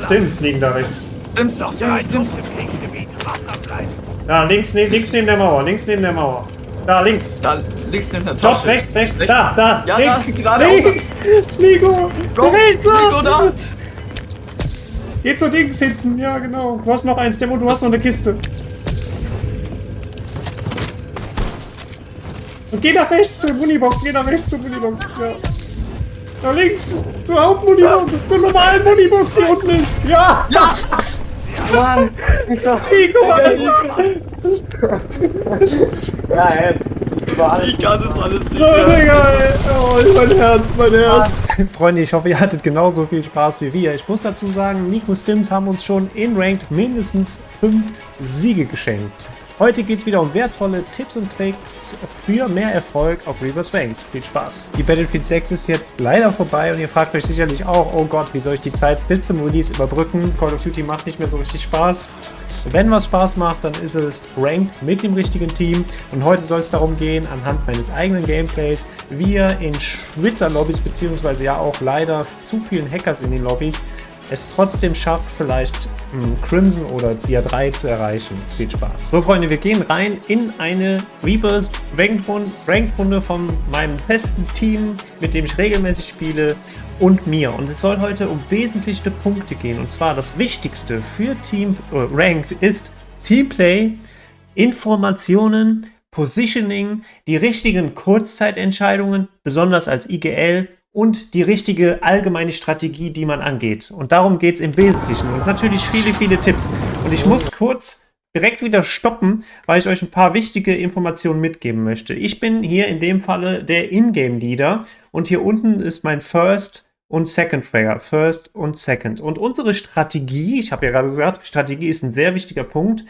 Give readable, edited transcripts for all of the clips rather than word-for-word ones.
Stims liegen da rechts. Stimmt's doch, ja, stimmt's. Da, links neben der Mauer, Da, links. Da, links neben der Stopp, Tasche. rechts. Da, Ja, links, da, gerade links. Nico, Bro, rechts. Nico, da. Geht so links hinten, ja genau. Du hast noch eins, Demo, du hast noch eine Kiste. Und geh nach rechts zur Munibox, ja. Da links, zur Hauptmunibox, zur normalen Munibox, die unten ist. Ja! Ja! Mann, ich war... Nico, Alter! Ja, ey. Ich kann das alles nicht Oh, mehr. Digga, ey. Oh, mein Herz. Freunde, ich hoffe, ihr hattet genauso viel Spaß wie wir. Ich muss dazu sagen, Nico Stims haben uns schon in Ranked mindestens 5 Siege geschenkt. Heute geht es wieder um wertvolle Tipps und Tricks für mehr Erfolg auf Reverse Ranked. Viel Spaß! Die Battlefield 6 ist jetzt leider vorbei und ihr fragt euch sicherlich auch, oh Gott, wie soll ich die Zeit bis zum Release überbrücken? Call of Duty macht nicht mehr so richtig Spaß. Wenn was Spaß macht, dann ist es Ranked mit dem richtigen Team. Und heute soll es darum gehen, anhand meines eigenen Gameplays, wie ihr in Schwitzer-Lobbys, beziehungsweise ja auch leider zu vielen Hackers in den Lobbys, es trotzdem schafft, vielleicht Crimson oder Dia 3 zu erreichen. Viel Spaß. So Freunde, wir gehen rein in eine Reburst Ranked-Runde von meinem festen Team, mit dem ich regelmäßig spiele, und mir. Und es soll heute um wesentliche Punkte gehen. Und zwar das Wichtigste für Team Ranked ist Teamplay, Informationen, Positioning, die richtigen Kurzzeitentscheidungen, besonders als IGL, und die richtige allgemeine Strategie, die man angeht. Und darum geht es im Wesentlichen. Und natürlich viele Tipps. Und ich muss kurz direkt wieder stoppen, weil ich euch ein paar wichtige Informationen mitgeben möchte. Ich bin hier in dem Falle der Ingame-Leader und hier unten ist mein First und Second Fragger. First und Second. Und unsere Strategie, ich habe ja gerade gesagt, Strategie ist ein sehr wichtiger Punkt,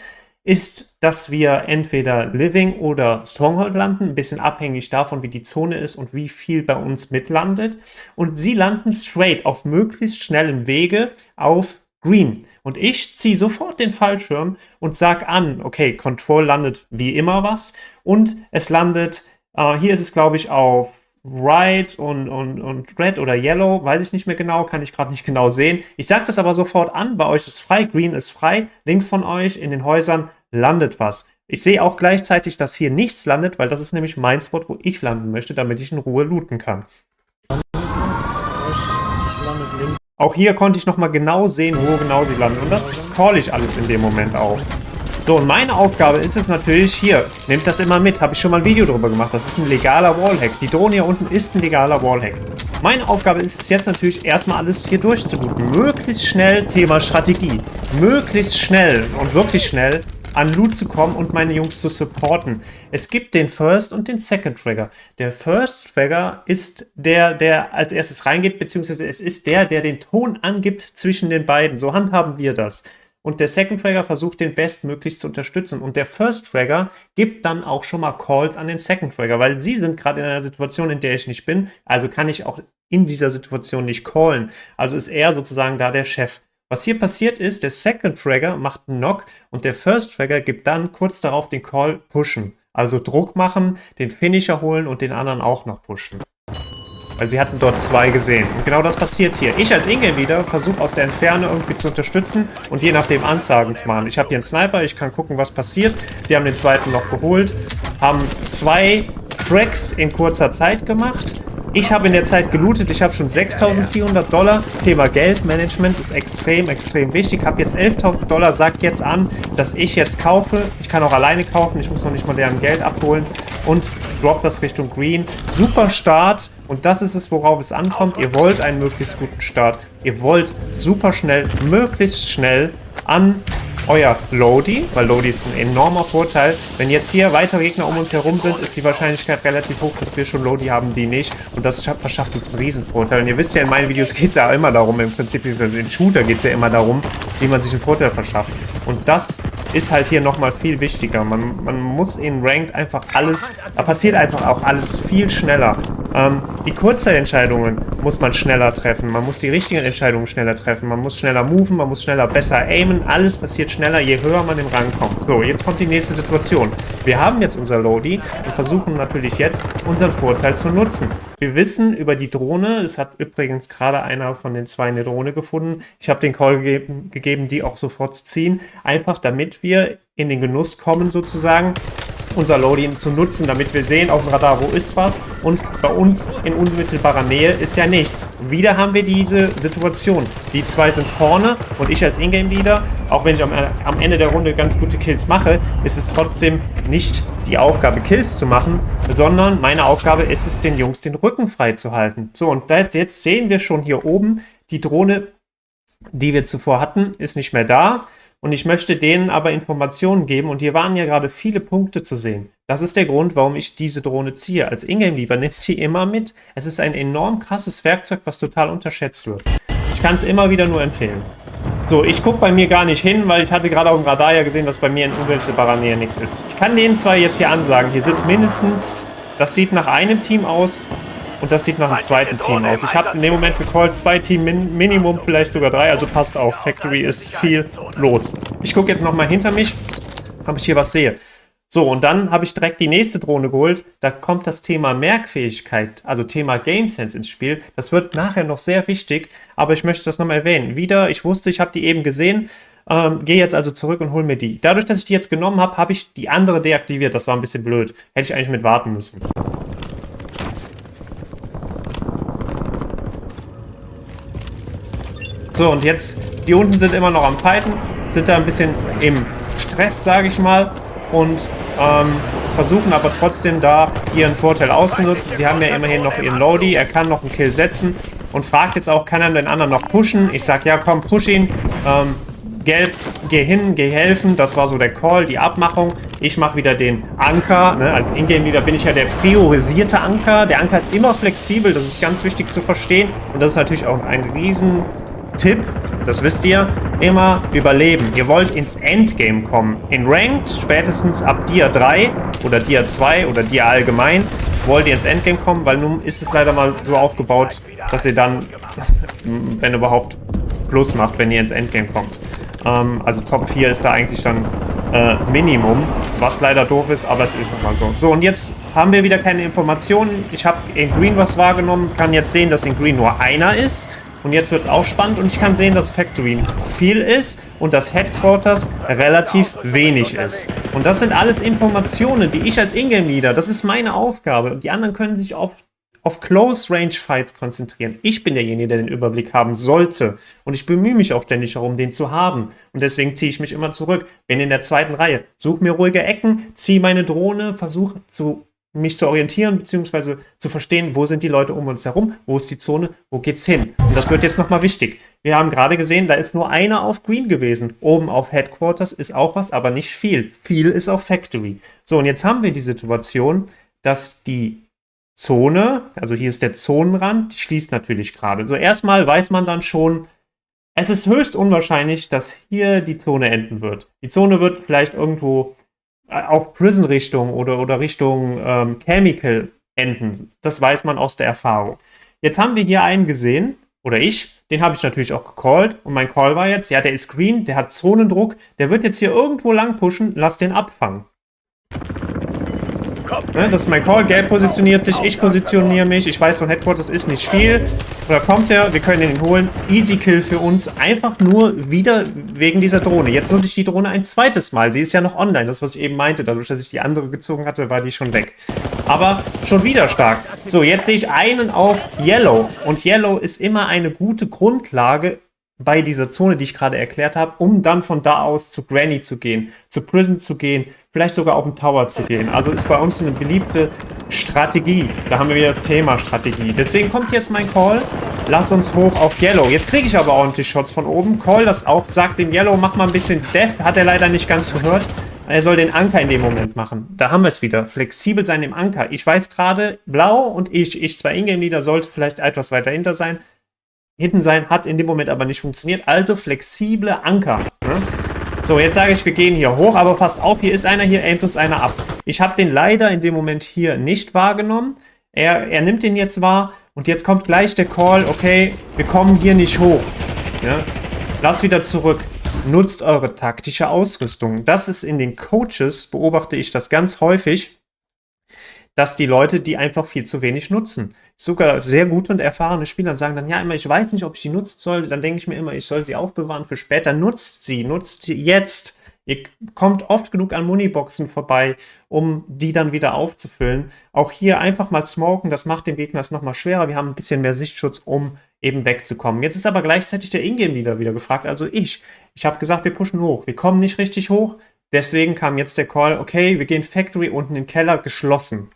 ist, dass wir entweder Living oder Stronghold landen, ein bisschen abhängig davon, wie die Zone ist und wie viel bei uns mitlandet. Und sie landen straight auf möglichst schnellem Wege auf Green. Und ich ziehe sofort den Fallschirm und sage an, okay, Control landet wie immer was. Und es landet, hier ist es glaube ich auf Right und Red oder Yellow, weiß ich nicht mehr genau, kann ich gerade nicht genau sehen. Ich sage das aber sofort an, bei euch ist frei, Green ist frei, links von euch in den Häusern landet was. Ich sehe auch gleichzeitig, dass hier nichts landet, weil das ist nämlich mein Spot, wo ich landen möchte, damit ich in Ruhe looten kann. Auch hier konnte ich nochmal genau sehen, wo genau sie landen. Und das call ich alles in dem Moment auch. So, und meine Aufgabe ist es natürlich hier, nehmt das immer mit, habe ich schon mal ein Video drüber gemacht, das ist ein legaler Wallhack. Die Drohne hier unten ist ein legaler Wallhack. Meine Aufgabe ist es jetzt natürlich erstmal alles hier durchzulooten. Möglichst schnell, Thema Strategie, möglichst schnell und wirklich schnell an Loot zu kommen und meine Jungs zu supporten. Es gibt den First und den Second Fragger. Der First Fragger ist der als erstes reingeht, beziehungsweise es ist der den Ton angibt zwischen den beiden. So handhaben wir das. Und der Second Fragger versucht, den bestmöglichst zu unterstützen. Und der First Fragger gibt dann auch schon mal Calls an den Second Fragger, weil sie sind gerade in einer Situation, in der ich nicht bin. Also kann ich auch in dieser Situation nicht callen. Also ist er sozusagen da der Chef. Was hier passiert ist, der Second Fragger macht einen Knock und der First Fragger gibt dann kurz darauf den Call pushen. Also Druck machen, den Finisher holen und den anderen auch noch pushen. Weil sie hatten dort 2 gesehen. Und genau das passiert hier. Ich als Ingame-Leader versuche aus der Entferne irgendwie zu unterstützen und je nachdem Ansagen zu machen. Ich habe hier einen Sniper, ich kann gucken, was passiert. Sie haben den zweiten noch geholt, haben 2 Fracks in kurzer Zeit gemacht. Ich habe in der Zeit gelootet, ich habe schon $6.400. Thema Geldmanagement ist extrem wichtig. Ich habe jetzt $11.000, sagt jetzt an, dass ich jetzt kaufe. Ich kann auch alleine kaufen, ich muss noch nicht mal deren Geld abholen. Und drop das Richtung Green. Super Start. Und das ist es, worauf es ankommt. Ihr wollt einen möglichst guten Start. Ihr wollt super schnell, möglichst schnell an euer Lodi, weil Lodi ist ein enormer Vorteil. Wenn jetzt hier weitere Gegner um uns herum sind, ist die Wahrscheinlichkeit relativ hoch, dass wir schon Lodi haben, die nicht. Und das verschafft uns einen Riesenvorteil. Und ihr wisst ja, in meinen Videos geht es ja immer darum, im Prinzip, also in Shooter geht es ja immer darum, wie man sich einen Vorteil verschafft. Und das ist halt hier nochmal viel wichtiger. Man muss in Ranked einfach alles, da passiert einfach auch alles viel schneller. Die Kurzzeitentscheidungen muss man schneller treffen. Man muss die richtigen Entscheidungen schneller treffen. Man muss schneller moven, man muss schneller besser aimen. Alles passiert schneller, je höher man im Rang kommt. So, jetzt kommt die nächste Situation. Wir haben jetzt unser Lodi und versuchen natürlich jetzt unseren Vorteil zu nutzen. Wir wissen über die Drohne, es hat übrigens gerade einer von den zwei eine Drohne gefunden. Ich habe den Call gegeben, die auch sofort zu ziehen. Einfach damit wir in den Genuss kommen, sozusagen, unser Lodi zu nutzen, damit wir sehen auf dem Radar, wo ist was, und bei uns in unmittelbarer Nähe ist ja nichts. Wieder haben wir diese Situation. Die zwei sind vorne und ich als Ingame-Leader, auch wenn ich am Ende der Runde ganz gute Kills mache, ist es trotzdem nicht die Aufgabe, Kills zu machen, sondern meine Aufgabe ist es, den Jungs den Rücken frei zu halten. So, und jetzt sehen wir schon hier oben, die Drohne, die wir zuvor hatten, ist nicht mehr da. Und ich möchte denen aber Informationen geben und hier waren ja gerade viele Punkte zu sehen. Das ist der Grund, warum ich diese Drohne ziehe. Als Ingame-Leader nimmt die immer mit. Es ist ein enorm krasses Werkzeug, was total unterschätzt wird. Ich kann es immer wieder nur empfehlen. So, ich gucke bei mir gar nicht hin, weil ich hatte gerade auf dem Radar ja gesehen, dass bei mir in unmittelbarer Nähe nichts ist. Ich kann denen zwar jetzt hier ansagen, hier sind mindestens, das sieht nach einem Team aus, und das sieht nach einem zweiten Team aus. Ich habe in dem Moment gecallt, 2 Team Minimum, vielleicht sogar 3, also passt auf. Factory ist viel los. Ich gucke jetzt nochmal hinter mich, ob ich hier was sehe. So, und dann habe ich direkt die nächste Drohne geholt. Da kommt das Thema Merkfähigkeit, also Thema Game Sense ins Spiel. Das wird nachher noch sehr wichtig, aber ich möchte das nochmal erwähnen. Wieder, ich wusste, ich habe die eben gesehen, gehe jetzt also zurück und hole mir die. Dadurch, dass ich die jetzt genommen habe, habe ich die andere deaktiviert. Das war ein bisschen blöd. Hätte ich eigentlich mit warten müssen. So, und jetzt, die unten sind immer noch am Fighten, sind da ein bisschen im Stress, sage ich mal, und versuchen aber trotzdem da ihren Vorteil auszunutzen. Sie haben ja immerhin noch ihren Lodi, er kann noch einen Kill setzen und fragt jetzt auch, kann er den anderen noch pushen? Ich sag, ja komm, push ihn, Gelb, geh hin, geh helfen, das war so der Call, die Abmachung. Ich mache wieder den Anker, ne? Als Ingame-Leader bin ich ja der priorisierte Anker. Der Anker ist immer flexibel, das ist ganz wichtig zu verstehen und das ist natürlich auch ein riesen Tipp, das wisst ihr, immer überleben. Ihr wollt ins Endgame kommen. In Ranked, spätestens ab Dia 3 oder Dia 2 oder Dia allgemein, wollt ihr ins Endgame kommen, weil nun ist es leider mal so aufgebaut, dass ihr dann, wenn überhaupt, Plus macht, wenn ihr ins Endgame kommt. Also Top 4 ist da eigentlich dann Minimum, was leider doof ist, aber es ist nochmal so. So, und jetzt haben wir wieder keine Informationen. Ich habe in Green was wahrgenommen, kann jetzt sehen, dass in Green nur einer ist. Und jetzt wird es auch spannend und ich kann sehen, dass Factory viel ist und dass Headquarters relativ wenig ist. Und das sind alles Informationen, die ich als Ingame-Leader, das ist meine Aufgabe. Und die anderen können sich auf Close-Range-Fights konzentrieren. Ich bin derjenige, der den Überblick haben sollte. Und ich bemühe mich auch ständig darum, den zu haben. Und deswegen ziehe ich mich immer zurück. Bin in der zweiten Reihe. Suche mir ruhige Ecken, ziehe meine Drohne, versuche mich zu orientieren, beziehungsweise zu verstehen, wo sind die Leute um uns herum, wo ist die Zone, wo geht's hin. Und das wird jetzt nochmal wichtig. Wir haben gerade gesehen, da ist nur einer auf Green gewesen. Oben auf Headquarters ist auch was, aber nicht viel. Viel ist auf Factory. So, und jetzt haben wir die Situation, dass die Zone, also hier ist der Zonenrand, die schließt natürlich gerade. So, erstmal weiß man dann schon, es ist höchst unwahrscheinlich, dass hier die Zone enden wird. Die Zone wird vielleicht irgendwo auf Prison-Richtung oder Richtung Chemical enden. Das weiß man aus der Erfahrung. Jetzt haben wir hier einen gesehen, oder den habe ich natürlich auch gecallt. Und mein Call war jetzt, ja, der ist green, der hat Zonendruck, der wird jetzt hier irgendwo lang pushen, lass den abfangen. Ne, das ist mein Call, Gelb positioniert sich, ich positioniere mich, ich weiß von Headquarters ist nicht viel. Da kommt er, wir können ihn holen. Easy Kill für uns, einfach nur wieder wegen dieser Drohne. Jetzt nutze ich die Drohne ein zweites Mal, sie ist ja noch online, das was ich eben meinte. Dadurch, dass ich die andere gezogen hatte, war die schon weg. Aber schon wieder stark. So, jetzt sehe ich einen auf Yellow. Und Yellow ist immer eine gute Grundlage bei dieser Zone, die ich gerade erklärt habe, um dann von da aus zu Granny zu gehen, zu Prison zu gehen, vielleicht sogar auf den Tower zu gehen. Also ist bei uns eine beliebte Strategie. Da haben wir wieder das Thema Strategie. Deswegen kommt jetzt mein Call, lass uns hoch auf Yellow. Jetzt kriege ich aber ordentlich Shots von oben. Call das auch, sagt dem Yellow, mach mal ein bisschen Death, hat er leider nicht ganz gehört. Er soll den Anker in dem Moment machen. Da haben wir es wieder. Flexibel sein im Anker. Ich weiß gerade, Blau und ich zwar Ingame-Leader, sollte vielleicht etwas weiter hinten sein, hat in dem Moment aber nicht funktioniert. Also flexible Anker. Ne? So, jetzt sage ich, wir gehen hier hoch, aber passt auf, hier ist einer, hier aimt uns einer ab. Ich habe den leider in dem Moment hier nicht wahrgenommen. Er nimmt den jetzt wahr und jetzt kommt gleich der Call, okay, wir kommen hier nicht hoch. Ja? Lass wieder zurück. Nutzt eure taktische Ausrüstung. Das ist in den Coaches, beobachte ich das ganz häufig, dass die Leute die einfach viel zu wenig nutzen. Sogar sehr gute und erfahrene Spieler sagen dann, ja, immer, ich weiß nicht, ob ich die nutzen soll. Dann denke ich mir immer, ich soll sie aufbewahren für später. Nutzt sie jetzt. Ihr kommt oft genug an Muniboxen vorbei, um die dann wieder aufzufüllen. Auch hier einfach mal smoken, das macht dem Gegner es nochmal schwerer. Wir haben ein bisschen mehr Sichtschutz, um eben wegzukommen. Jetzt ist aber gleichzeitig der Ingame-Leader wieder gefragt, also ich. Ich habe gesagt, wir pushen hoch. Wir kommen nicht richtig hoch, deswegen kam jetzt der Call, okay, wir gehen Factory unten im Keller geschlossen.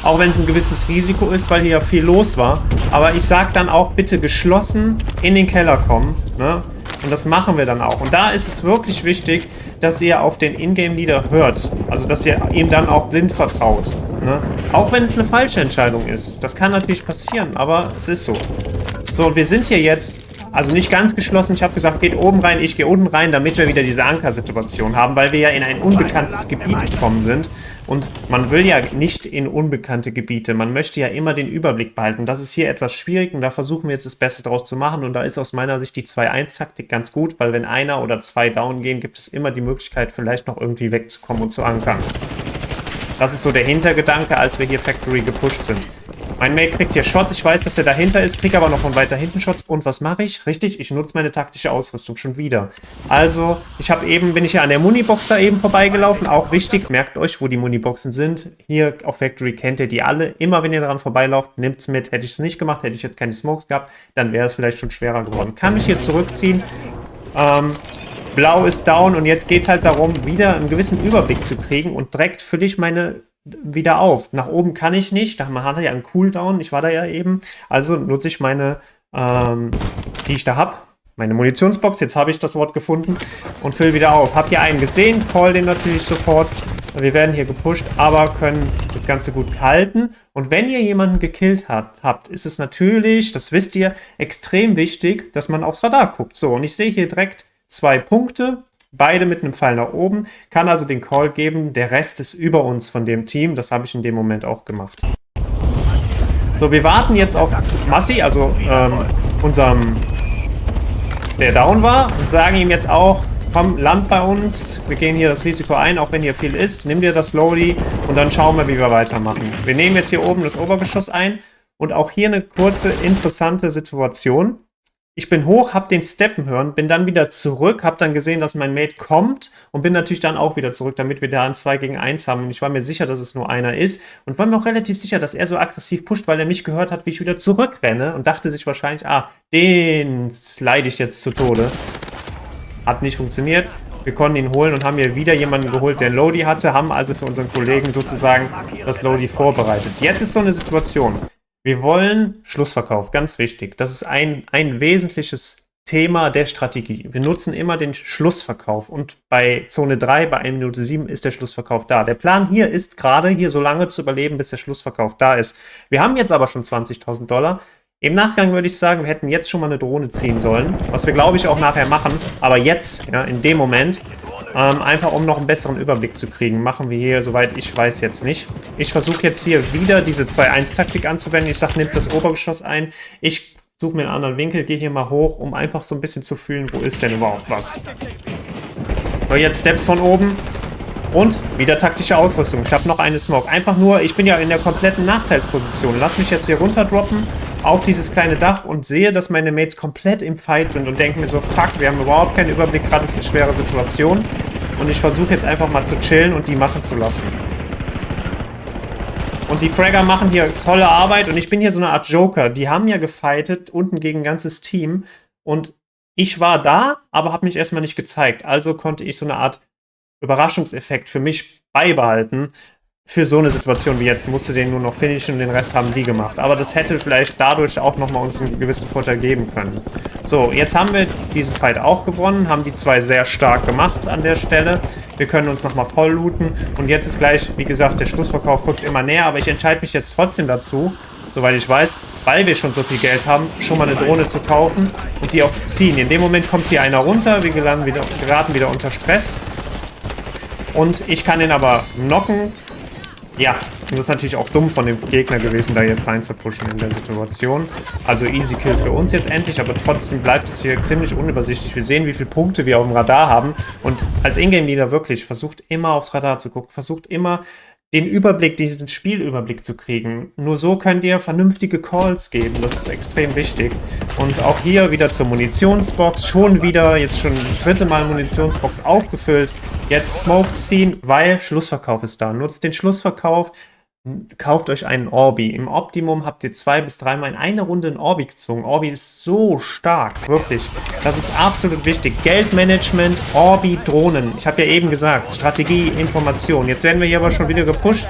Auch wenn es ein gewisses Risiko ist, weil hier ja viel los war. Aber ich sage dann auch, bitte geschlossen in den Keller kommen, ne? Und das machen wir dann auch. Und da ist es wirklich wichtig, dass ihr auf den Ingame-Leader hört. Also, dass ihr ihm dann auch blind vertraut. Ne? Auch wenn es eine falsche Entscheidung ist. Das kann natürlich passieren, aber es ist so. So, und wir sind hier jetzt, also nicht ganz geschlossen. Ich habe gesagt, geht oben rein, ich gehe unten rein, damit wir wieder diese Ankersituation haben, weil wir ja in ein unbekanntes Gebiet gekommen sind. Und man will ja nicht in unbekannte Gebiete. Man möchte ja immer den Überblick behalten. Das ist hier etwas schwierig und da versuchen wir jetzt das Beste draus zu machen. Und da ist aus meiner Sicht die 2-1-Taktik ganz gut, weil wenn einer oder zwei down gehen, gibt es immer die Möglichkeit, vielleicht noch irgendwie wegzukommen und zu ankern. Das ist so der Hintergedanke, als wir hier Factory gepusht sind. Mein Mate kriegt hier Shots, ich weiß, dass er dahinter ist, kriege aber noch von weiter hinten Shots. Und was mache ich? Richtig, ich nutze meine taktische Ausrüstung schon wieder. Also, bin ich ja an der Munibox da eben vorbeigelaufen. Auch wichtig, merkt euch, wo die Muniboxen sind. Hier auf Factory kennt ihr die alle. Immer wenn ihr daran vorbeilauft, nehmt es mit. Hätte ich es nicht gemacht, hätte ich jetzt keine Smokes gehabt, dann wäre es vielleicht schon schwerer geworden. Kann mich hier zurückziehen. Blau ist down und jetzt geht es halt darum, wieder einen gewissen Überblick zu kriegen und direkt fülle ich meine wieder auf. Nach oben kann ich nicht, man hatte ja einen Cooldown, ich war da ja eben, also nutze ich meine, die ich da habe, meine Munitionsbox, jetzt habe ich das Wort gefunden und fülle wieder auf. Hab hier einen gesehen, call den natürlich sofort, wir werden hier gepusht, aber können das Ganze gut halten. Und wenn ihr jemanden gekillt habt, ist es natürlich, das wisst ihr, extrem wichtig, dass man aufs Radar guckt. So, und ich sehe hier direkt 2 Punkte, beide mit einem Pfeil nach oben, kann also den Call geben, der Rest ist über uns von dem Team, das habe ich in dem Moment auch gemacht. So, wir warten jetzt auf Massi, also unserem, der down war, und sagen ihm jetzt auch, komm, land bei uns, wir gehen hier das Risiko ein, auch wenn hier viel ist, nimm dir das Lodi und dann schauen wir, wie wir weitermachen. Wir nehmen jetzt hier oben das Obergeschoss ein und auch hier eine kurze, interessante Situation. Ich bin hoch, habe den Steppen hören, bin dann wieder zurück, habe dann gesehen, dass mein Mate kommt und bin natürlich dann auch wieder zurück, damit wir da ein 2 gegen 1 haben. Und ich war mir sicher, dass es nur einer ist und war mir auch relativ sicher, dass er so aggressiv pusht, weil er mich gehört hat, wie ich wieder zurückrenne und dachte sich wahrscheinlich, den slide ich jetzt zu Tode. Hat nicht funktioniert. Wir konnten ihn holen und haben hier wieder jemanden geholt, der ein Lodi hatte, haben also für unseren Kollegen sozusagen das Lodi vorbereitet. Jetzt ist so eine Situation. Wir wollen Schlussverkauf, ganz wichtig. Das ist ein wesentliches Thema der Strategie. Wir nutzen immer den Schlussverkauf und bei Zone 3, bei 1 Minute 7 ist der Schlussverkauf da. Der Plan hier ist gerade, hier so lange zu überleben, bis der Schlussverkauf da ist. Wir haben jetzt aber schon 20.000 $. Im Nachgang würde ich sagen, wir hätten jetzt schon mal eine Drohne ziehen sollen, was wir, glaube ich, auch nachher machen. Aber jetzt, ja, in dem Moment, einfach um noch einen besseren Überblick zu kriegen, machen wir hier, soweit ich weiß, jetzt nicht. Ich versuche jetzt hier wieder diese 2-1-Taktik anzuwenden. Ich sage, nehmt das Obergeschoss ein. Ich suche mir einen anderen Winkel, gehe hier mal hoch, um einfach so ein bisschen zu fühlen, wo ist denn überhaupt was. So, jetzt Steps von oben. Und wieder taktische Ausrüstung. Ich habe noch eine Smoke. Einfach nur, ich bin ja in der kompletten Nachteilsposition. Lass mich jetzt hier runterdroppen auf dieses kleine Dach und sehe, dass meine Mates komplett im Fight sind und denke mir so, fuck, wir haben überhaupt keinen Überblick, gerade ist eine schwere Situation. Und ich versuche jetzt einfach mal zu chillen und die machen zu lassen. Und die Fragger machen hier tolle Arbeit und ich bin hier so eine Art Joker. Die haben ja gefightet, unten gegen ein ganzes Team. Und ich war da, aber habe mich erstmal nicht gezeigt. Also konnte ich so eine Art Überraschungseffekt für mich beibehalten. Für so eine Situation wie jetzt musste den nur noch finishen und den Rest haben die gemacht. Aber das hätte vielleicht dadurch auch nochmal uns einen gewissen Vorteil geben können. So, jetzt haben wir diesen Fight auch gewonnen, haben die 2 sehr stark gemacht an der Stelle. Wir können uns nochmal voll looten und jetzt ist gleich, wie gesagt, der Schlussverkauf rückt immer näher, aber ich entscheide mich jetzt trotzdem dazu, soweit ich weiß, weil wir schon so viel Geld haben, schon mal eine Drohne zu kaufen und die auch zu ziehen. In dem Moment kommt hier einer runter, wir geraten wieder unter Stress. Und ich kann ihn aber knocken. Ja, und das ist natürlich auch dumm von dem Gegner gewesen, da jetzt rein zu pushen in der Situation. Also easy Kill für uns jetzt endlich, aber trotzdem bleibt es hier ziemlich unübersichtlich. Wir sehen, wie viele Punkte wir auf dem Radar haben. Und als Ingame-Leader wirklich, versucht immer aufs Radar zu gucken, versucht immer den Überblick, diesen Spielüberblick zu kriegen. Nur so könnt ihr vernünftige Calls geben, das ist extrem wichtig. Und auch hier wieder zur Munitionsbox, schon wieder, jetzt schon das 3. Mal Munitionsbox aufgefüllt. Jetzt Smoke ziehen, weil Schlussverkauf ist da. Nutzt den Schlussverkauf, kauft euch einen Orbi. Im Optimum habt ihr 2 bis 3 Mal in einer Runde einen Orbi gezogen. Orbi ist so stark, wirklich. Das ist absolut wichtig. Geldmanagement, Orbi, Drohnen. Ich habe ja eben gesagt, Strategie, Information. Jetzt werden wir hier aber schon wieder gepusht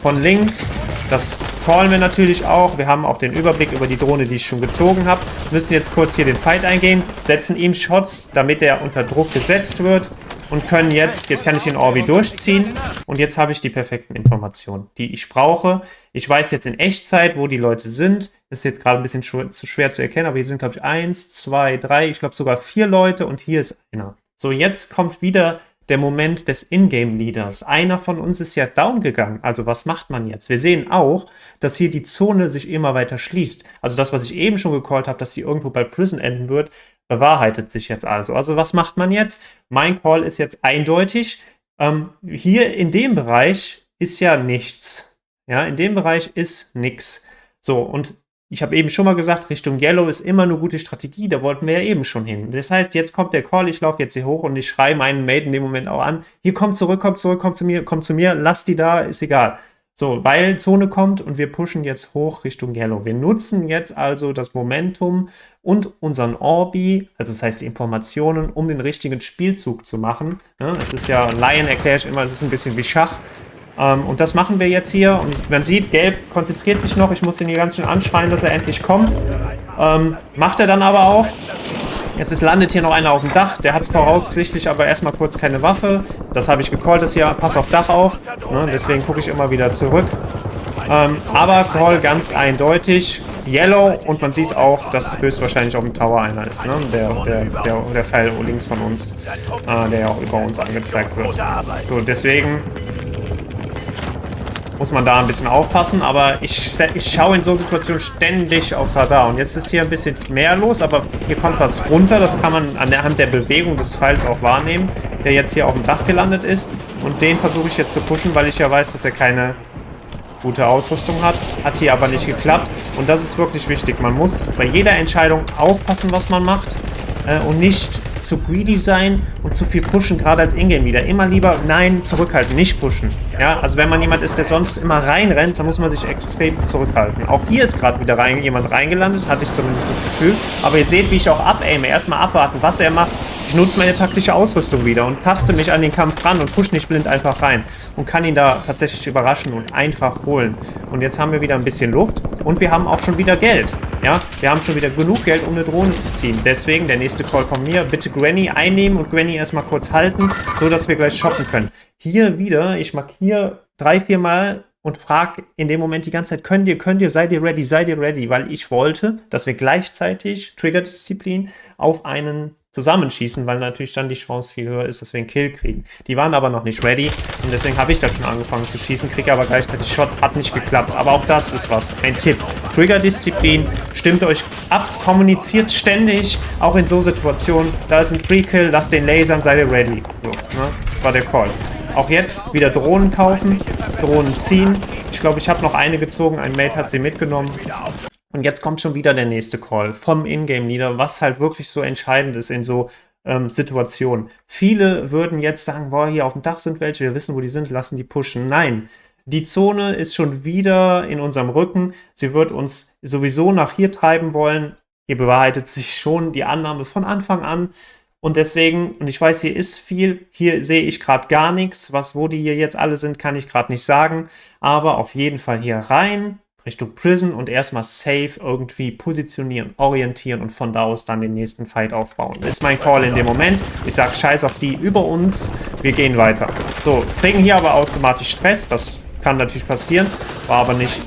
von links. Das callen wir natürlich auch. Wir haben auch den Überblick über die Drohne, die ich schon gezogen habe. Müssen jetzt kurz hier den Fight eingehen, setzen ihm Shots, damit er unter Druck gesetzt wird. Und können jetzt kann ich den Orbi durchziehen und jetzt habe ich die perfekten Informationen, die ich brauche. Ich weiß jetzt in Echtzeit, wo die Leute sind. Ist jetzt gerade ein bisschen zu schwer zu erkennen, aber hier sind, glaube ich, 1, 2, 3, ich glaube sogar 4 Leute und hier ist einer. So, jetzt kommt wieder der Moment des Ingame-Leaders. Einer von uns ist ja down gegangen. Also was macht man jetzt? Wir sehen auch, dass hier die Zone sich immer weiter schließt. Also das, was ich eben schon gecallt habe, dass sie irgendwo bei Prison enden wird, bewahrheitet sich jetzt also. Also was macht man jetzt? Mein Call ist jetzt eindeutig. Hier in dem Bereich ist ja nichts. Ja, in dem Bereich ist nichts. So, und ich habe eben schon mal gesagt, Richtung Yellow ist immer eine gute Strategie, da wollten wir ja eben schon hin. Das heißt, jetzt kommt der Call, ich laufe jetzt hier hoch und ich schreie meinen Mate in dem Moment auch an, hier kommt zurück, kommt zu mir, lass die da, ist egal. So, weil Zone kommt und wir pushen jetzt hoch Richtung Yellow. Wir nutzen jetzt also das Momentum und unseren Orbi, also das heißt die Informationen, um den richtigen Spielzug zu machen. Ja, es ist ja, Lion erkläre ich immer, es ist ein bisschen wie Schach. Und das machen wir jetzt hier. Und man sieht, Gelb konzentriert sich noch. Ich muss ihn hier ganz schön anschreien, dass er endlich kommt. Macht er dann aber auch. Jetzt landet hier noch einer auf dem Dach. Der hat voraussichtlich aber erstmal kurz keine Waffe. Das habe ich gecallt, das hier, pass auf Dach auf. Ne, deswegen gucke ich immer wieder zurück. Aber Call ganz eindeutig. Yellow und man sieht auch, dass höchstwahrscheinlich auf dem Tower einer ist. Ne? Der Pfeil links von uns, der ja auch über uns angezeigt wird. So, deswegen muss man da ein bisschen aufpassen, aber ich schaue in so Situationen ständig aufs Radar. Und jetzt ist hier ein bisschen mehr los, aber hier kommt was runter. Das kann man anhand der Bewegung des Pfeils auch wahrnehmen, der jetzt hier auf dem Dach gelandet ist. Und den versuche ich jetzt zu pushen, weil ich ja weiß, dass er keine gute Ausrüstung hat. Hat hier aber nicht geklappt. Und das ist wirklich wichtig. Man muss bei jeder Entscheidung aufpassen, was man macht und nicht zu greedy sein und zu viel pushen, gerade als Ingame-Leader. Immer lieber, nein, zurückhalten, nicht pushen. Ja, also wenn man jemand ist, der sonst immer reinrennt, dann muss man sich extrem zurückhalten. Auch hier ist gerade wieder jemand reingelandet, hatte ich zumindest das Gefühl. Aber ihr seht, wie ich auch abaime. Erstmal abwarten, was er macht. Ich nutze meine taktische Ausrüstung wieder und taste mich an den Kampf ran und push nicht blind einfach rein. Und kann ihn da tatsächlich überraschen und einfach holen. Und jetzt haben wir wieder ein bisschen Luft und wir haben auch schon wieder Geld. Ja, wir haben schon wieder genug Geld, um eine Drohne zu ziehen. Deswegen der nächste Call von mir. Bitte Granny einnehmen und Granny erstmal kurz halten, so dass wir gleich shoppen können. Hier wieder, ich markiere 3, 4 Mal und frage in dem Moment die ganze Zeit, könnt ihr, seid ihr ready, weil ich wollte, dass wir gleichzeitig Trigger-Disziplin auf einen zusammenschießen, weil natürlich dann die Chance viel höher ist, dass wir einen Kill kriegen. Die waren aber noch nicht ready und deswegen habe ich da schon angefangen zu schießen, kriege aber gleichzeitig Shots, hat nicht geklappt. Aber auch das ist was, ein Tipp. Trigger-Disziplin, stimmt euch ab, kommuniziert ständig, auch in so Situationen. Da ist ein Free-Kill, lasst den lasern, seid ihr ready. So, ne? Das war der Call. Auch jetzt wieder Drohnen kaufen, Drohnen ziehen. Ich glaube, ich habe noch eine gezogen, ein Mate hat sie mitgenommen. Und jetzt kommt schon wieder der nächste Call vom Ingame-Leader, was halt wirklich so entscheidend ist in so Situationen. Viele würden jetzt sagen, boah, hier auf dem Dach sind welche, wir wissen, wo die sind, lassen die pushen. Nein, die Zone ist schon wieder in unserem Rücken. Sie wird uns sowieso nach hier treiben wollen. Hier bewahrheitet sich schon die Annahme von Anfang an. Und deswegen, und ich weiß, hier ist viel, hier sehe ich gerade gar nichts. Wo die hier jetzt alle sind, kann ich gerade nicht sagen. Aber auf jeden Fall hier rein, Richtung Prison und erstmal safe irgendwie positionieren, orientieren und von da aus dann den nächsten Fight aufbauen. Das ist mein Call in dem Moment. Ich sage, scheiß auf die über uns, wir gehen weiter. So, kriegen hier aber automatisch Stress, das kann natürlich passieren, war aber nicht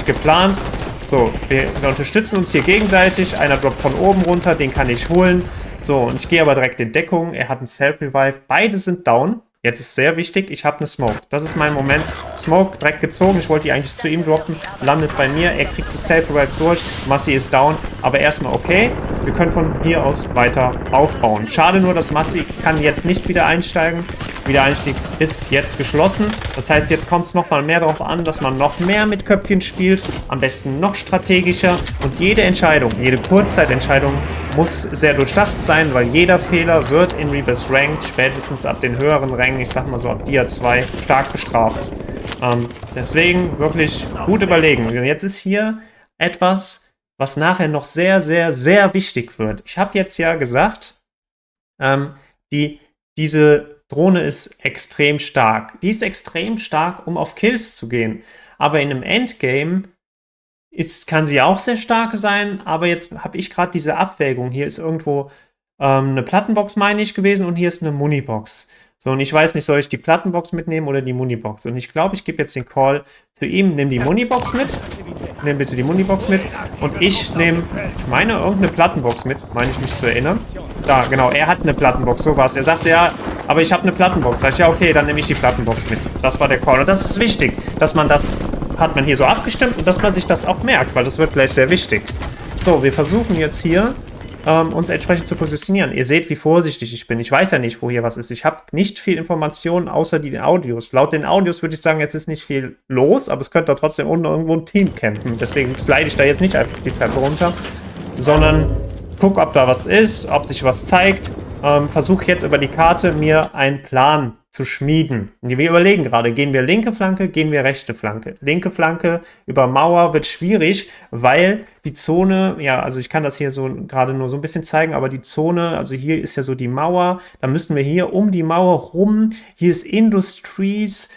geplant. So, wir unterstützen uns hier gegenseitig, einer droppt von oben runter, den kann ich holen. So, und ich gehe aber direkt in Deckung, er hat einen Self-Revive, beide sind down. Jetzt ist sehr wichtig, ich habe eine Smoke. Das ist mein Moment. Smoke, direkt gezogen. Ich wollte die eigentlich zu ihm droppen. Landet bei mir. Er kriegt das Self-Revive durch. Massi ist down. Aber erstmal okay. Wir können von hier aus weiter aufbauen. Schade nur, dass Massi kann jetzt nicht wieder einsteigen. Wiedereinstieg ist jetzt geschlossen. Das heißt, jetzt kommt es nochmal mehr darauf an, dass man noch mehr mit Köpfchen spielt. Am besten noch strategischer. Und jede Entscheidung, jede Kurzzeitentscheidung muss sehr durchdacht sein, weil jeder Fehler wird in Rebirth Ranked, spätestens ab den höheren Rängen, ich sag mal so ab Dia 2, stark bestraft. Deswegen wirklich gut überlegen. Und jetzt ist hier etwas, was nachher noch sehr, sehr, sehr wichtig wird. Ich habe jetzt ja gesagt, diese Drohne ist extrem stark. Die ist extrem stark, um auf Kills zu gehen. Aber in einem Endgame kann sie auch sehr stark sein, aber jetzt habe ich gerade diese Abwägung. Hier ist irgendwo eine Plattenbox, meine ich, gewesen und hier ist eine Munibox. So, und ich weiß nicht, soll ich die Plattenbox mitnehmen oder die Munibox? Und ich glaube, ich gebe jetzt den Call zu ihm, nimm die Munibox mit. Nimm bitte die Munibox mit. Und ich nehme, ich meine, irgendeine Plattenbox mit, meine ich mich zu erinnern. Da, genau, er hat eine Plattenbox, so war es. Er sagte, ja, aber ich habe eine Plattenbox. Sag ich, ja, okay, dann nehme ich die Plattenbox mit. Das war der Call. Und das ist wichtig, dass man das, hat man hier so abgestimmt und dass man sich das auch merkt, weil das wird gleich sehr wichtig. So, wir versuchen jetzt hier uns entsprechend zu positionieren. Ihr seht, wie vorsichtig ich bin. Ich weiß ja nicht, wo hier was ist. Ich habe nicht viel Informationen, außer die Audios. Laut den Audios würde ich sagen, jetzt ist nicht viel los, aber es könnte doch trotzdem unten irgendwo ein Team campen. Deswegen slide ich da jetzt nicht einfach die Treppe runter, sondern guck, ob da was ist, ob sich was zeigt. Versuche jetzt über die Karte mir einen Plan zu schmieden. Wir überlegen gerade, gehen wir linke Flanke, gehen wir rechte Flanke. Linke Flanke über Mauer wird schwierig, weil die Zone, ja, also ich kann das hier so gerade nur so ein bisschen zeigen, aber die Zone, also hier ist ja so die Mauer, da müssten wir hier um die Mauer rum, hier ist Industries,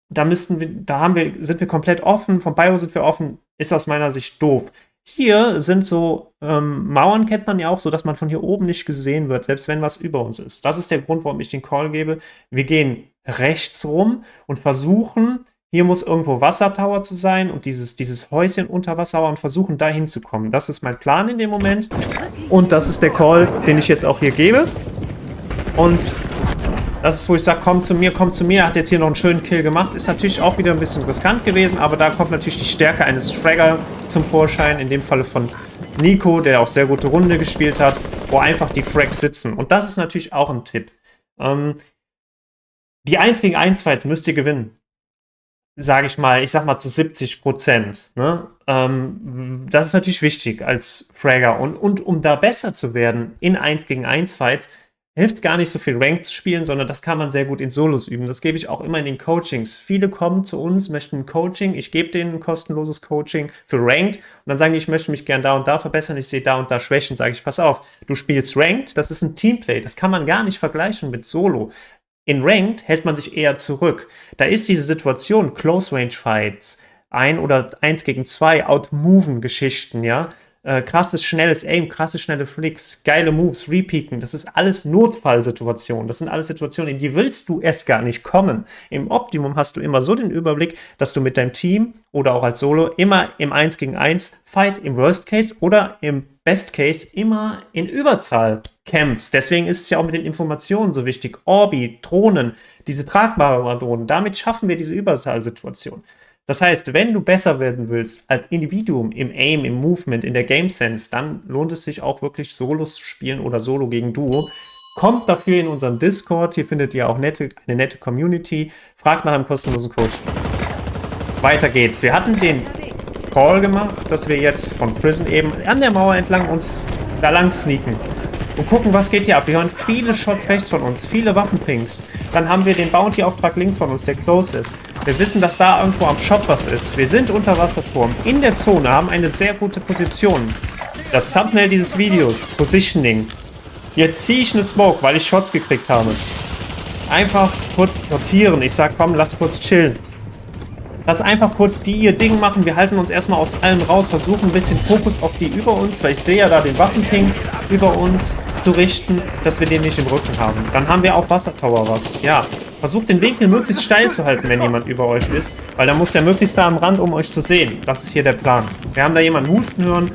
da sind wir komplett offen, vom Bio sind wir offen, ist aus meiner Sicht doof. Hier sind so Mauern, kennt man ja auch, so dass man von hier oben nicht gesehen wird, selbst wenn was über uns ist. Das ist der Grund, warum ich den Call gebe. Wir gehen rechts rum und versuchen, hier muss irgendwo Wassertower zu sein und dieses Häuschen unter Wasser und versuchen, da hinzukommen. Das ist mein Plan in dem Moment und das ist der Call, den ich jetzt auch hier gebe. Und das ist, wo ich sage, komm zu mir, er hat jetzt hier noch einen schönen Kill gemacht. Ist natürlich auch wieder ein bisschen riskant gewesen, aber da kommt natürlich die Stärke eines Fragger zum Vorschein, in dem Falle von Nico, der auch sehr gute Runde gespielt hat, wo einfach die Frags sitzen. Und das ist natürlich auch ein Tipp. Die 1 gegen 1 Fights müsst ihr gewinnen. Sage ich mal, zu 70%. Ne? Das ist natürlich wichtig als Fragger. Und um da besser zu werden in 1 gegen 1 Fights, hilft gar nicht so viel Ranked zu spielen, sondern das kann man sehr gut in Solos üben. Das gebe ich auch immer in den Coachings. Viele kommen zu uns, möchten ein Coaching. Ich gebe denen ein kostenloses Coaching für Ranked. Und dann sagen die, ich möchte mich gern da und da verbessern. Ich sehe da und da Schwächen. Sage ich, pass auf, du spielst Ranked. Das ist ein Teamplay. Das kann man gar nicht vergleichen mit Solo. In Ranked hält man sich eher zurück. Da ist diese Situation, Close-Range-Fights, 1 oder 1 gegen 2, Outmoven-Geschichten, ja, krasses, schnelles Aim, krasse, schnelle Flicks, geile Moves, Repeaken, das ist alles Notfallsituationen. Das sind alles Situationen, in die willst du erst gar nicht kommen. Im Optimum hast du immer so den Überblick, dass du mit deinem Team oder auch als Solo immer im 1 gegen 1 Fight, im Worst Case oder im Best Case immer in Überzahl kämpfst. Deswegen ist es ja auch mit den Informationen so wichtig. Orbi, Drohnen, diese tragbaren Drohnen, damit schaffen wir diese Überzahlsituation. Das heißt, wenn du besser werden willst als Individuum im Aim, im Movement, in der Game Sense, dann lohnt es sich auch wirklich Solos zu spielen oder Solo gegen Duo. Kommt dafür in unseren Discord, hier findet ihr auch eine nette Community. Fragt nach einem kostenlosen Code. Weiter geht's. Wir hatten den Call gemacht, dass wir jetzt von Prison eben an der Mauer entlang uns da lang sneaken. Und gucken, was geht hier ab. Wir hören viele Shots rechts von uns, viele Waffenpings. Dann haben wir den Bounty-Auftrag links von uns, der close ist. Wir wissen, dass da irgendwo am Shop was ist. Wir sind unter Wasserturm, in der Zone, haben eine sehr gute Position. Das Thumbnail dieses Videos, Positioning. Jetzt ziehe ich eine Smoke, weil ich Shots gekriegt habe. Einfach kurz notieren. Ich sag, komm, lass kurz chillen. Lass einfach kurz die ihr Ding machen. Wir halten uns erstmal aus allem raus, versuchen ein bisschen Fokus auf die über uns, weil ich sehe ja da den Waffenping über uns zu richten, dass wir den nicht im Rücken haben. Dann haben wir auch Wassertower was. Ja, versucht den Winkel möglichst steil zu halten, wenn jemand über euch ist, weil dann muss der möglichst da am Rand, um euch zu sehen. Das ist hier der Plan. Wir haben da jemanden husten hören.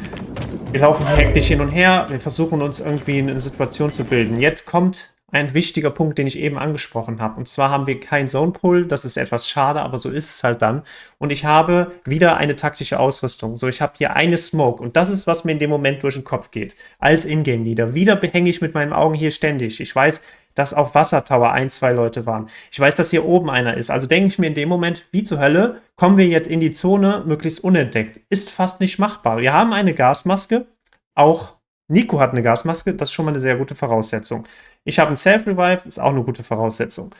Wir laufen hektisch hin und her. Wir versuchen uns irgendwie in eine Situation zu bilden. Jetzt kommt ein wichtiger Punkt, den ich eben angesprochen habe. Und zwar haben wir kein Zone-Pull, das ist etwas schade, aber so ist es halt dann. Und ich habe wieder eine taktische Ausrüstung. So, ich habe hier eine Smoke und das ist, was mir in dem Moment durch den Kopf geht. Als Ingame-Leader. Wieder behänge ich mit meinen Augen hier ständig. Ich weiß, dass auf Wassertower 1, 2 Leute waren. Ich weiß, dass hier oben einer ist. Also denke ich mir in dem Moment, wie zur Hölle kommen wir jetzt in die Zone möglichst unentdeckt. Ist fast nicht machbar. Wir haben eine Gasmaske, auch Nico hat eine Gasmaske, das ist schon mal eine sehr gute Voraussetzung. Ich habe einen Self-Revive, ist auch eine gute Voraussetzung.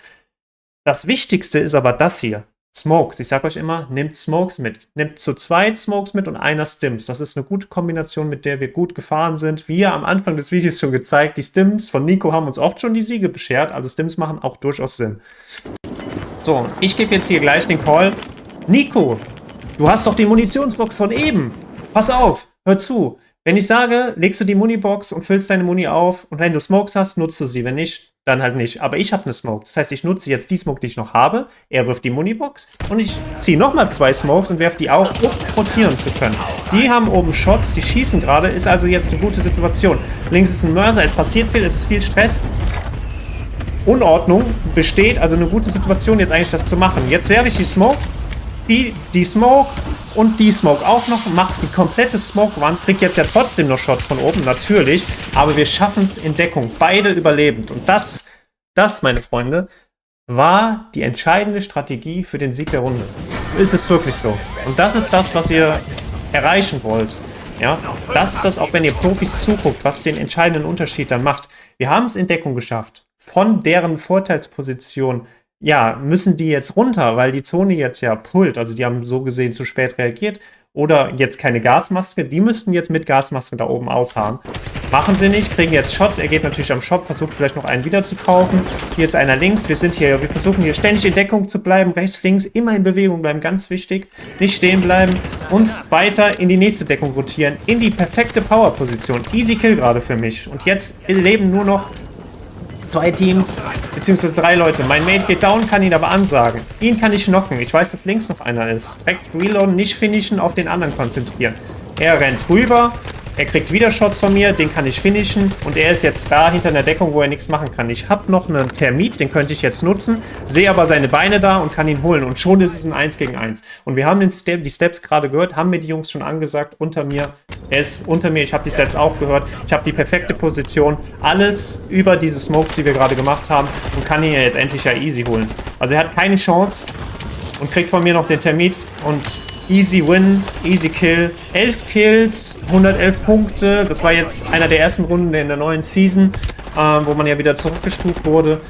Das Wichtigste ist aber das hier. Smokes. Ich sage euch immer, nehmt Smokes mit. Nehmt zu zweit Smokes mit und einer Stims. Das ist eine gute Kombination, mit der wir gut gefahren sind. Wie ja am Anfang des Videos schon gezeigt, die Stims von Nico haben uns oft schon die Siege beschert. Also Stims machen auch durchaus Sinn. So, ich gebe jetzt hier gleich den Call. Nico, du hast doch die Munitionsbox von eben. Pass auf, hör zu. Wenn ich sage, legst du die Munibox und füllst deine Muni auf und wenn du Smokes hast, nutzt du sie. Wenn nicht, dann halt nicht. Aber ich habe eine Smoke. Das heißt, ich nutze jetzt die Smoke, die ich noch habe. Er wirft die Munibox und ich ziehe nochmal 2 Smokes und werfe die auch, um rotieren zu können. Die haben oben Shots, die schießen gerade. Ist also jetzt eine gute Situation. Links ist ein Mörser, es passiert viel, es ist viel Stress. Unordnung besteht, also eine gute Situation jetzt eigentlich das zu machen. Jetzt werfe ich die Smoke, die Smoke und die Smoke auch noch, macht die komplette Smoke-Wand, kriegt jetzt ja trotzdem noch Shots von oben, natürlich, aber wir schaffen es in Deckung, beide überlebend. Und das, meine Freunde, war die entscheidende Strategie für den Sieg der Runde. Ist es wirklich so. Und das ist das, was ihr erreichen wollt. Ja, das ist das, auch wenn ihr Profis zuguckt, was den entscheidenden Unterschied dann macht. Wir haben es in Deckung geschafft. Von deren Vorteilsposition, ja, müssen die jetzt runter, weil die Zone jetzt ja pullt. Also die haben so gesehen zu spät reagiert. Oder jetzt keine Gasmaske. Die müssten jetzt mit Gasmaske da oben ausharren. Machen sie nicht, kriegen jetzt Shots. Er geht natürlich am Shop, versucht vielleicht noch einen wieder zu kaufen. Hier ist einer links. Wir versuchen hier ständig in Deckung zu bleiben. Rechts, links, immer in Bewegung bleiben. Ganz wichtig. Nicht stehen bleiben. Und weiter in die nächste Deckung rotieren. In die perfekte Power-Position. Easy Kill gerade für mich. Und jetzt leben nur noch 2 Teams, beziehungsweise 3 Leute. Mein Mate geht down, kann ihn aber ansagen. Ihn kann ich knocken. Ich weiß, dass links noch einer ist. Direkt reloaden, nicht finishen, auf den anderen konzentrieren. Er rennt rüber. Er kriegt wieder Shots von mir, den kann ich finishen und er ist jetzt da hinter einer Deckung, wo er nichts machen kann. Ich habe noch einen Termit, den könnte ich jetzt nutzen, sehe aber seine Beine da und kann ihn holen und schon ist es ein 1 gegen 1. Und wir haben die Steps gerade gehört, haben mir die Jungs schon angesagt, unter mir. Er ist unter mir, ich habe die Steps auch gehört. Ich habe die perfekte Position, alles über diese Smokes, die wir gerade gemacht haben und kann ihn ja jetzt endlich ja easy holen. Also er hat keine Chance und kriegt von mir noch den Termit und easy win, easy kill. 11 Kills, 111 Punkte. Das war jetzt einer der ersten Runden in der neuen Season, wo man ja wieder zurückgestuft wurde.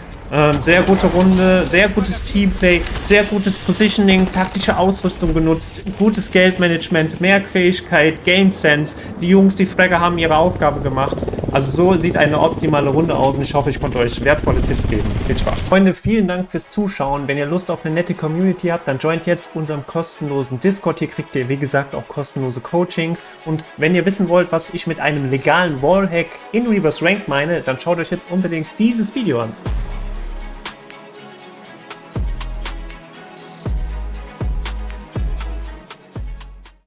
Sehr gute Runde, sehr gutes Teamplay, sehr gutes Positioning, taktische Ausrüstung genutzt, gutes Geldmanagement, Merkfähigkeit, Game Sense. Die Jungs, die Fragger, haben ihre Aufgabe gemacht. Also so sieht eine optimale Runde aus und ich hoffe, ich konnte euch wertvolle Tipps geben. Viel Spaß. Freunde, vielen Dank fürs Zuschauen. Wenn ihr Lust auf eine nette Community habt, dann joint jetzt unserem kostenlosen Discord. Hier kriegt ihr, wie gesagt, auch kostenlose Coachings. Und wenn ihr wissen wollt, was ich mit einem legalen Wallhack in Reverse Rank meine, dann schaut euch jetzt unbedingt dieses Video an.